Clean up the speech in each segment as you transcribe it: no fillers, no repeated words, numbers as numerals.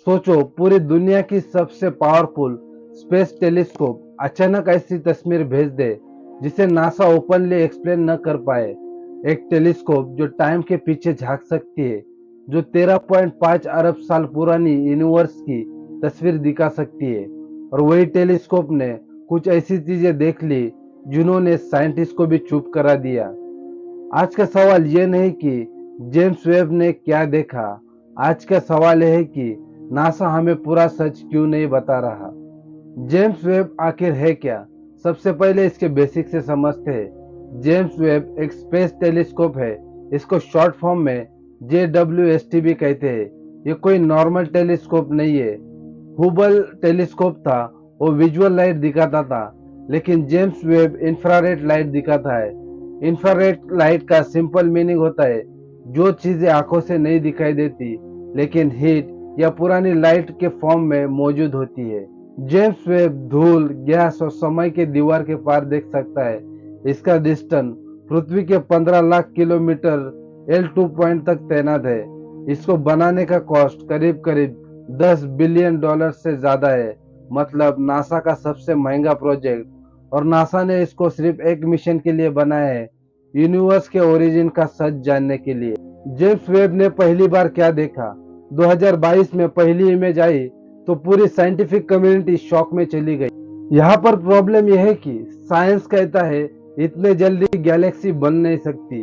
सोचो, पूरी दुनिया की सबसे पावरफुल स्पेस टेलीस्कोप अचानक ऐसी तस्वीर भेज दे जिसे नासा ओपनली एक्सप्लेन न कर पाए। एक टेलीस्कोप जो टाइम के पीछे झांक सकती है, जो 13.5 अरब साल पुरानी यूनिवर्स की तस्वीर दिखा सकती है। और वही टेलीस्कोप ने कुछ ऐसी चीजें देख ली जिन्होंने साइंटिस्ट को भी चुप करा दिया। आज का सवाल ये नहीं कि जेम्स वेब ने क्या देखा, आज का सवाल यह है कि नासा हमें पूरा सच क्यों नहीं बता रहा। जेम्स वेब आखिर है क्या? सबसे पहले इसके बेसिक से समझते हैं। जेम्स वेब एक स्पेस टेलीस्कोप है। इसको शॉर्ट फॉर्म में JWST भी कहते हैं। ये कोई नॉर्मल टेलीस्कोप नहीं है। हुबल टेलीस्कोप था, वो विजुअल लाइट दिखाता था, लेकिन जेम्स वेब इंफ्रारेड लाइट दिखाता है। इंफ्रारेड लाइट का सिंपल मीनिंग होता है जो चीजें आंखों से नहीं दिखाई देती लेकिन हीट या पुरानी लाइट के फॉर्म में मौजूद होती है। जेम्स वेब धूल, गैस और समय के दीवार के पार देख सकता है। इसका डिस्टेंस पृथ्वी के 15 लाख किलोमीटर L2 पॉइंट तक तैनात है। इसको बनाने का कॉस्ट करीब करीब $10 बिलियन से ज्यादा है, मतलब नासा का सबसे महंगा प्रोजेक्ट। और नासा ने इसको सिर्फ एक मिशन के लिए बनाया है, यूनिवर्स के ओरिजिन का सच जानने के लिए। जेम्स वेब ने पहली बार क्या देखा? 2022 में पहली इमेज आई तो पूरी साइंटिफिक कम्युनिटी शॉक में चली गई। यहाँ पर प्रॉब्लम यह है कि साइंस कहता है इतने जल्दी गैलेक्सी बन नहीं सकती,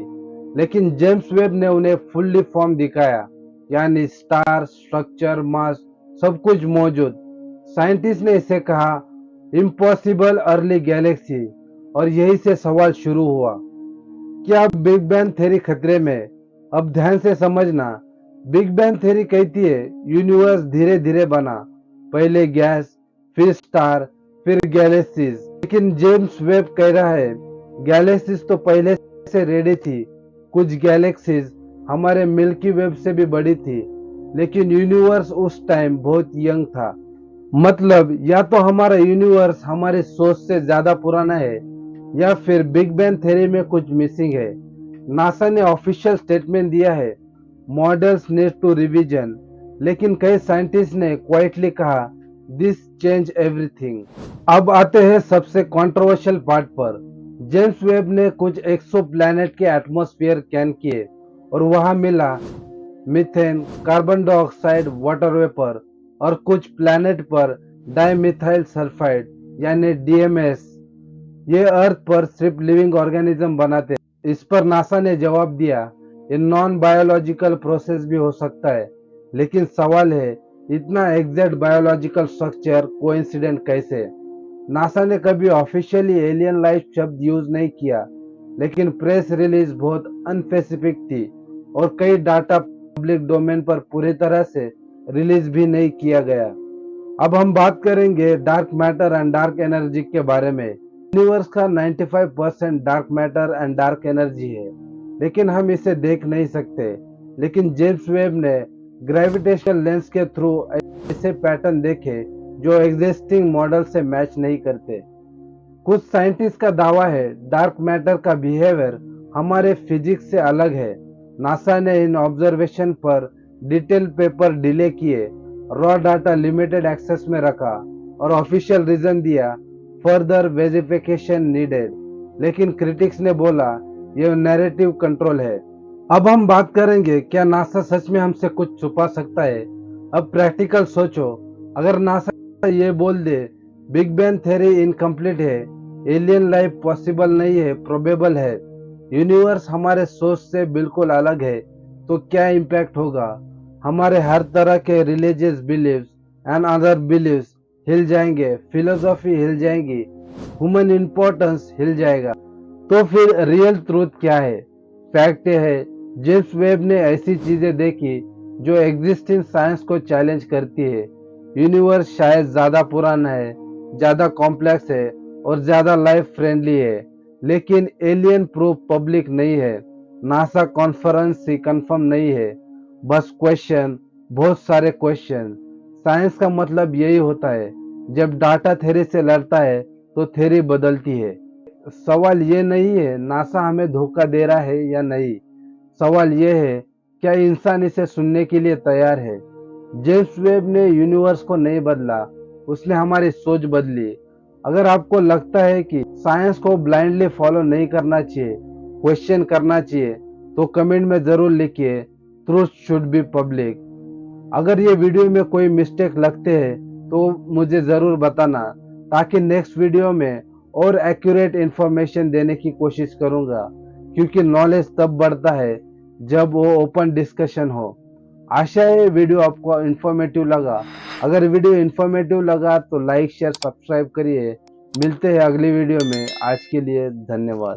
लेकिन जेम्स वेब ने उन्हें फुल्ली फॉर्म दिखाया, यानी स्टार, स्ट्रक्चर, मास, सब कुछ मौजूद। साइंटिस्ट ने इसे कहा इम्पॉसिबल अर्ली गैलेक्सी। और यही से सवाल शुरू हुआ, क्या बिग बैंग थ्योरी खतरे में? अब ध्यान से समझना। बिग बैंग थ्योरी कहती है यूनिवर्स धीरे धीरे बना, पहले गैस, फिर स्टार, फिर गैलेक्सीज। लेकिन जेम्स वेब कह रहा है गैलेक्सीज तो पहले से रेडी थी। कुछ गैलेक्सीज हमारे मिल्की वेब से भी बड़ी थी, लेकिन यूनिवर्स उस टाइम बहुत यंग था। मतलब या तो हमारा यूनिवर्स हमारी सोच से ज्यादा पुराना है, या फिर बिग बैंग थ्योरी में कुछ मिसिंग है। नासा ने ऑफिशियल स्टेटमेंट दिया है मॉडल्स नीड टू रिवीजन, लेकिन कई साइंटिस्ट ने क्वाइटली कहा दिस चेंज एवरीथिंग। अब आते हैं सबसे कंट्रोवर्शियल पार्ट पर। जेम्स वेब ने कुछ 100 प्लैनेट के एटमॉस्फेयर स्कैन किए और वहां मिला methane, carbon dioxide, water vapour, और कुछ प्लैनेट पर डाइमिथाइल सल्फाइड यानी DMS। ये अर्थ पर सिर्फ लिविंग ऑर्गेनिज्म बनाते हैं। इस पर नासा ने जवाब दिया ये नॉन बायोलॉजिकल प्रोसेस भी हो सकता है, लेकिन सवाल है इतना एग्जैक्ट बायोलॉजिकल स्ट्रक्चर कोइंसिडेंट कैसे? नासा ने कभी ऑफिशियली एलियन लाइफ शब्द यूज नहीं किया, लेकिन प्रेस रिलीज बहुत अनस्पेसिफिक थी और कई डाटा पब्लिक डोमेन पर पूरी तरह से रिलीज भी नहीं किया गया। अब हम बात करेंगे dark matter and dark energy के बारे में। यूनिवर्स का 95% dark matter and dark energy है, लेकिन हम इसे देख नहीं सकते। लेकिन जेम्स वेब ने ग्रेविटेशनल लेंस के थ्रू ऐसे पैटर्न देखे जो एग्जिस्टिंग मॉडल से मैच नहीं करते। कुछ साइंटिस्ट का दावा है डार्क मैटर का बिहेवियर हमारे फिजिक्स से अलग है। नासा ने इन ऑब्जर्वेशन पर डिटेल पेपर डिले किए, रॉ डाटा लिमिटेड एक्सेस में रखा और ऑफिशियल रीजन दिया फर्दर वेरिफिकेशन नीडेड। लेकिन क्रिटिक्स ने बोला यह नैरेटिव कंट्रोल है। अब हम बात करेंगे क्या नासा सच में हमसे कुछ छुपा सकता है। अब प्रैक्टिकल सोचो, अगर नासा ये बोल दे बिग बैंग थ्योरी इनकम्प्लीट है, एलियन लाइफ पॉसिबल नहीं है, प्रोबेबल है, यूनिवर्स हमारे सोच से बिल्कुल अलग है, तो क्या इम्पैक्ट होगा? हमारे हर तरह के religious beliefs and other beliefs हिल जाएंगे, फिलोसॉफी हिल जाएगी, ह्यूमन इम्पोर्टेंस हिल जाएगा। तो फिर रियल ट्रूथ क्या है? फैक्ट ये है जेम्स वेब ने ऐसी चीजें देखी जो एग्जिस्टिंग साइंस को चैलेंज करती है। यूनिवर्स शायद ज्यादा पुराना है, ज्यादा कॉम्प्लेक्स है और ज्यादा लाइफ फ्रेंडली है, लेकिन एलियन प्रूफ पब्लिक नहीं है। नासा कॉन्फ्रेंस ही कंफर्म नहीं है, बस क्वेश्चन, बहुत सारे क्वेश्चन। साइंस का मतलब यही होता है, जब डाटा थ्योरी से लड़ता है तो थ्योरी बदलती है। सवाल ये नहीं है नासा हमें धोखा दे रहा है या नहीं, सवाल ये है क्या इंसान इसे सुनने के लिए तैयार है। जेम्स वेब ने यूनिवर्स को नहीं बदला, उसने हमारी सोच बदली। अगर आपको लगता है कि साइंस को ब्लाइंडली फॉलो नहीं करना चाहिए, क्वेश्चन करना चाहिए, तो कमेंट में जरूर लिखिए, ट्रूथ शुड बी पब्लिक। अगर ये वीडियो में कोई मिस्टेक लगते हैं तो मुझे जरूर बताना, ताकि नेक्स्ट वीडियो में और एक्यूरेट इंफॉर्मेशन देने की कोशिश करूंगा, क्योंकि नॉलेज तब बढ़ता है जब वो ओपन डिस्कशन हो। आशा है वीडियो आपको इंफॉर्मेटिव लगा। अगर वीडियो इंफॉर्मेटिव लगा तो लाइक शेयर सब्सक्राइब करिए। मिलते हैं अगली वीडियो में। आज के लिए धन्यवाद।